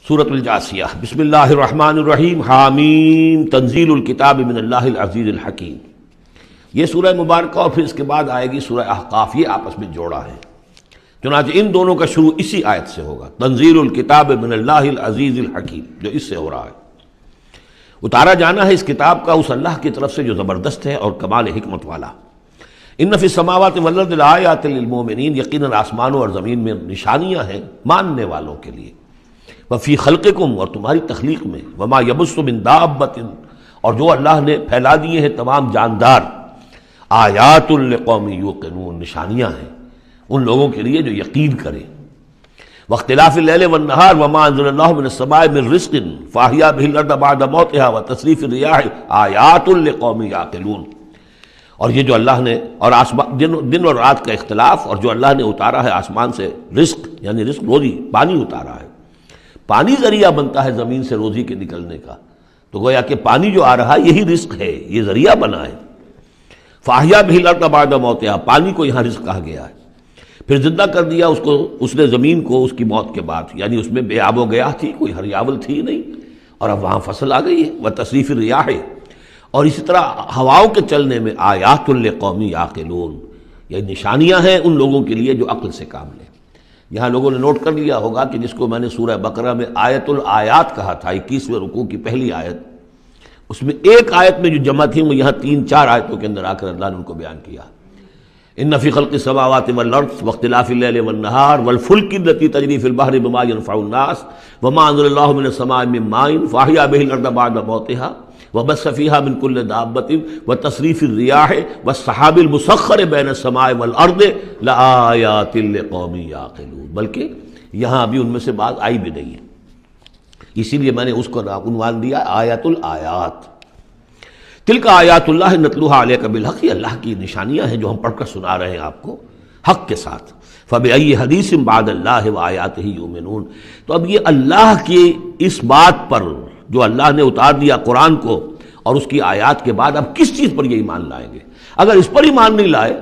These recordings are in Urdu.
سورۃ الجاثیہ۔ بسم اللہ الرحمن الرحیم، حامیم، تنزیل الکتاب من اللہ العزیز الحکیم۔ یہ سورہ مبارکہ اور پھر اس کے بعد آئے گی سورہ احقاف، یہ آپس میں جوڑا ہے، چنانچہ ان دونوں کا شروع اسی آیت سے ہوگا، تنزیل الکتاب من اللہ العزیز الحکیم، جو اس سے ہو رہا ہے۔ اتارا جانا ہے اس کتاب کا اس اللہ کی طرف سے جو زبردست ہے اور کمال حکمت والا۔ ان فی السماوات والارض لآیات للمؤمنین، یقیناً آسمانوں اور زمین میں نشانیاں ہیں ماننے والوں کے لیے۔ وفی خلقکم، اور تمہاری تخلیق میں، وما یبث من دابۃ، اور جو اللہ نے پھیلا دیے ہیں تمام جاندار، آیات لقوم یوقنون، نشانیاں ہیں ان لوگوں کے لیے جو یقین کریں۔ واختلاف اللیل والنہار وما انزل اللہ من السماء من رزق فاحیا به الارض بعد موتها وتصریف الریاح آیات لقوم یعقلون، اور یہ جو اللہ نے اور دن اور رات کا اختلاف، اور جو اللہ نے اتارا ہے آسمان سے رزق، یعنی رزق روزی، پانی اتارا ہے۔ پانی ذریعہ بنتا ہے زمین سے روزی کے نکلنے کا، تو گویا کہ پانی جو آ رہا ہے یہی رزق ہے، یہ ذریعہ بنا ہے۔ فاحیا به الارض بعد موتها، پانی کو یہاں رزق کہا گیا ہے۔ پھر زندہ کر دیا اس کو، اس نے زمین کو اس کی موت کے بعد، یعنی اس میں بے آب و گیا تھی، کوئی ہریاول تھی نہیں، اور اب وہاں فصل آ گئی ہے۔ وتصریف الریاح، اور اسی طرح ہواؤں کے چلنے میں آیات لقوم یعقلون، یہ نشانیاں ہیں ان لوگوں کے لیے جو عقل سے کام لیں۔ یہاں لوگوں نے نوٹ کر لیا ہوگا کہ جس کو میں نے سورہ بقرہ میں آیت الآیات کہا تھا، 21ویں رکوع کی پہلی آیت، اس میں ایک آیت میں جو جمع تھی وہ یہاں 3-4 آیتوں کے اندر آ کر اللہ نے ان کو بیان کیا۔ ان فی خلق السماوات والارض واختلاف اللیل والنہار والفلک التی تجری فی البحر بما ينفع الناس وما انزل اللہ من السماء من ماء فاحیا به الارض بعد موتها وبث فيها من كل دابة وتصريف الرياح والسحاب المسخر بين السماء والارض لآیات لقوم یعقلون، بلکہ یہاں ابھی ان میں سے بات آئی بھی نہیں ہے، اسی لیے میں نے اس کو عنوان دیا آیات الآیات۔ تلک آیات اللہ نتلوها علیک بالحق، یہ اللہ کی نشانیاں ہیں جو ہم پڑھ کر سنا رہے ہیں آپ کو حق کے ساتھ۔ فبأی حدیث بعد اللہ وآیاتہ یؤمنون، تو اب یہ اللہ کی اس بات پر جو اللہ نے اتار دیا قرآن کو اور اس کی آیات کے بعد، اب کس چیز پر یہ ایمان لائیں گے؟ اگر اس پر ایمان نہیں لائے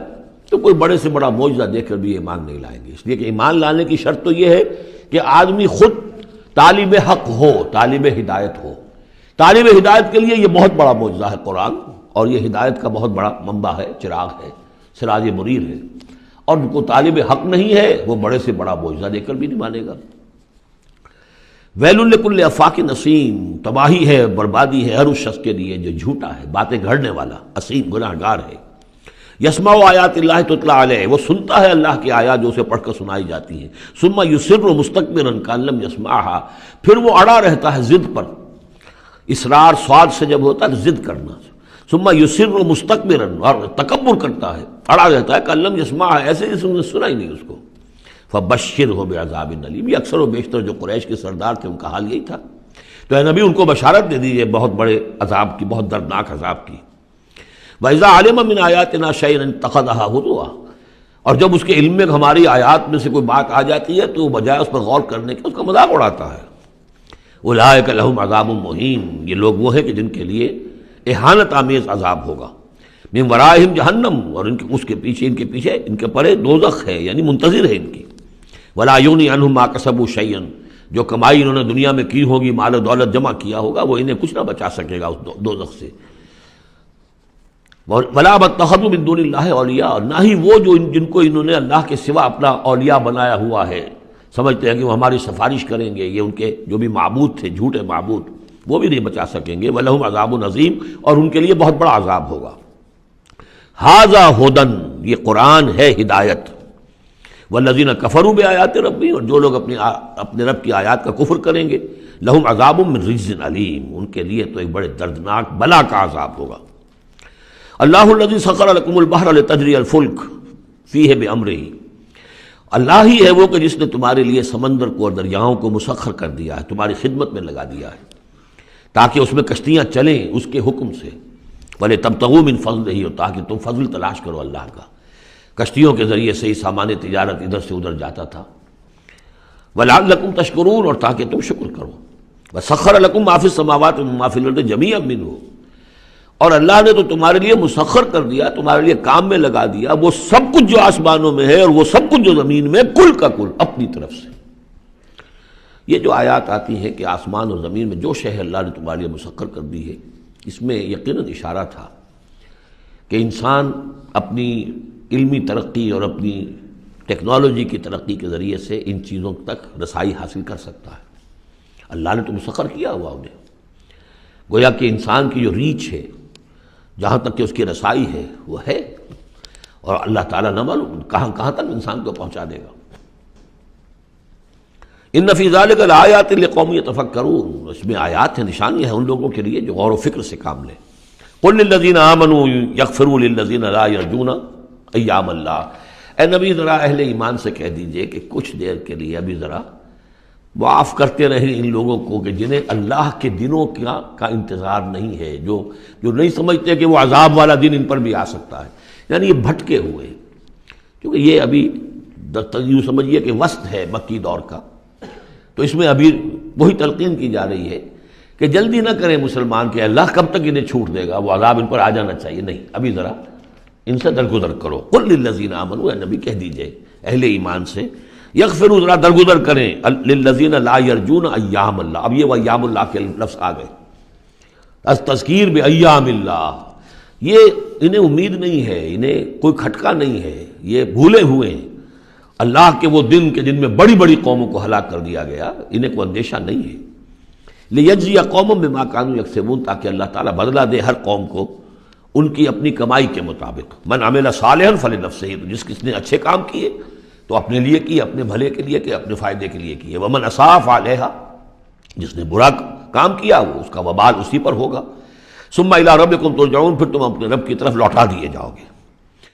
تو کوئی بڑے سے بڑا معجزہ دیکھ کر بھی ایمان نہیں لائیں گے، اس لیے کہ ایمان لانے کی شرط تو یہ ہے کہ آدمی خود طالب حق ہو، طالب ہدایت ہو۔ طالب ہدایت کے لیے یہ بہت بڑا معجزہ ہے قرآن، اور یہ ہدایت کا بہت بڑا منبع ہے، چراغ ہے، سراج منیر ہے، اور جو طالب حق نہیں ہے وہ بڑے سے بڑا معجزہ دیکھ کر بھی نہیں مانے گا۔ ویل لکل افاک نسیم، تباہی ہے، بربادی ہے ہر اس شخص کے لیے جو جھوٹا ہے، باتیں گھڑنے والا، اسیم، گناہ گار ہے۔ یسمع آیات اللہ تتلی علیہ، وہ سنتا ہے اللہ کی آیات جو اسے پڑھ کر سنائی جاتی ہیں۔ ثم یصر مستکبرا کأن لم یسمعها، پھر وہ اڑا رہتا ہے ضد پر، اصرار سواد سے جب ہوتا ہے ضد کرنا۔ ثم یصر مستکبرا، اور تکبر کرتا ہے، اڑا رہتا ہے کأن لم یسمعها، ایسے جیسے انہوں نے سنا ہی نہیں اس کو۔ فبشرہ بعذاب الیم، یہ اکثر و بیشتر جو قریش کے سردار تھے ان کا حال یہی تھا، تو اے نبی ان کو بشارت دے دیجیے بہت بڑے عذاب کی، بہت دردناک عذاب کی۔ وَإِذَا عَلِمَ مِنْ آیَاتِنَا شَيْئًا اتَّخَذَهَا هُزُوًا، اور جب اس کے علم میں ہماری آیات میں سے کوئی بات آ جاتی ہے تو بجائے اس پر غور کرنے کے اس کا مذاق اڑاتا ہے۔ اولئک لہم عذاب مہین، یہ لوگ وہ ہیں کہ جن کے لیے اہانت آمیز عذاب ہوگا۔ من ورائہم جہنم، اور اس کے پیچھے ان کے پرے دوزخ ہے، یعنی منتظر ہے ان کی۔ ولا یغنی عنہم ما کسبوا شیئا، جو کمائی انہوں نے دنیا میں کی ہوگی، مال و دولت جمع کیا ہوگا، وہ انہیں کچھ نہ بچا سکے گا اس دوزخ سے۔ ولا اتخذوا من دون اللہ اولیاء، اور نہ ہی وہ جو جن کو انہوں نے اللہ کے سوا اپنا اولیاء بنایا ہوا ہے، سمجھتے ہیں کہ وہ ہماری سفارش کریں گے، یہ ان کے جو بھی معبود تھے، جھوٹے معبود، وہ بھی نہیں بچا سکیں گے۔ ولہم عذاب عظیم، اور ان کے لیے بہت بڑا عذاب ہوگا۔ ھذا ھدی، یہ قرآن ہے ہدایت۔ والذین کفروا بآیات ربہم، اور جو لوگ اپنے رب کی آیات کا کفر کریں گے، لہم عذاب من رجز علیم، ان کے لیے تو ایک بڑے دردناک بلا کا عذاب ہوگا۔ اللہ الذی سخر لکم البحر لتجری الفلک فیہ بامرہ، اللہ ہی ہے وہ کہ جس نے تمہارے لیے سمندر کو اور دریاؤں کو مسخر کر دیا ہے، تمہاری خدمت میں لگا دیا ہے، تاکہ اس میں کشتیاں چلیں اس کے حکم سے۔ وَلِتَبْتَغُوا مِن فَضْلِهِ، اور تاکہ تم فضل تلاش کرو اللہ کا۔ کشتیوں کے ذریعے سے ہی سامان تجارت ادھر سے ادھر جاتا تھا۔ وَلَعَلَّكُمْ تَشْكُرُونَ، اور تاکہ تم شکر کرو۔ وَسَخَّرَ لَكُم مَّا فِي السَّمَاوَاتِ وَمَّا فِي الْأَرْضِ جَمِيعًا مِّنْهُ، اور اللہ نے تو تمہارے لیے مسخر کر دیا، تمہارے لیے کام میں لگا دیا وہ سب کچھ جو آسمانوں میں ہے اور وہ سب کچھ جو زمین میں، کل کا کل اپنی طرف سے۔ یہ جو آیات آتی ہیں کہ آسمان اور زمین میں جو شے اللہ نے تمہارے لیے مسخر کر دی ہے، اس میں یقیناً اشارہ تھا کہ انسان اپنی علمی ترقی اور اپنی ٹیکنالوجی کی ترقی کے ذریعے سے ان چیزوں تک رسائی حاصل کر سکتا ہے۔ اللہ نے تو مسخر کیا ہوا انہیں، گویا کہ انسان کی جو ریچ ہے، جہاں تک کہ اس کی رسائی ہے وہ ہے، اور اللہ تعالیٰ نہ معلوم کہاں تک انسان کو پہنچا دے گا۔ ان فی ذلک لآیات لقوم یتفکرون، اس میں آیات ہیں، نشانیاں ہیں ان لوگوں کے لیے جو غور و فکر سے کام لیں۔ قل للذین آمنوا یغفروا للذین لا یرجون ایام اللہ، اے نبی ذرا اہل ایمان سے کہہ دیجئے کہ کچھ دیر کے لیے ابھی ذرا معاف کرتے رہیں ان لوگوں کو کہ جنہیں اللہ کے دنوں کا انتظار نہیں ہے، جو نہیں سمجھتے کہ وہ عذاب والا دن ان پر بھی آ سکتا ہے، یعنی یہ بھٹکے ہوئے، کیونکہ یہ ابھی یوں سمجھیے کہ وسط ہے مکی دور کا، تو اس میں ابھی وہی تلقین کی جا رہی ہے کہ جلدی نہ کریں مسلمان کہ اللہ کب تک انہیں چھوٹ دے گا، وہ عذاب ان پر آ جانا چاہیے، نہیں، ابھی ذرا ان سے درگزر کرو۔ قل للذین آمنوا، اے نبی کہہ دیجئے اہل ایمان سے، یغفروا ذرا درگزر کریں، للذین لا یرجون ایام اللہ، اب یہ وہ ایام اللہ کے لفظ آ گئے، از تذکیر بایام اللہ، یہ انہیں امید نہیں ہے، انہیں کوئی کھٹکا نہیں ہے، یہ بھولے ہوئے ہیں اللہ کے وہ دن کے جن میں بڑی بڑی قوموں کو ہلاک کر دیا گیا، انہیں کوئی اندیشہ نہیں ہے۔ لیجزی قوم بما کانوا یکسبون، تاکہ اللہ تعالیٰ بدلہ دے ہر قوم کو ان کی اپنی کمائی کے مطابق۔ من عمل صالحا فلنفسہ، تو جس نے اچھے کام کیے تو اپنے لیے کیے، اپنے بھلے کے لیے کیے، اپنے فائدے کے لیے کیے، ومن اساء فعلیہا، جس نے برا کام کیا وہ اس کا وبال اسی پر ہوگا۔ ثم الی ربکم ترجعون، پھر تم اپنے رب کی طرف لوٹا دیے جاؤ گے۔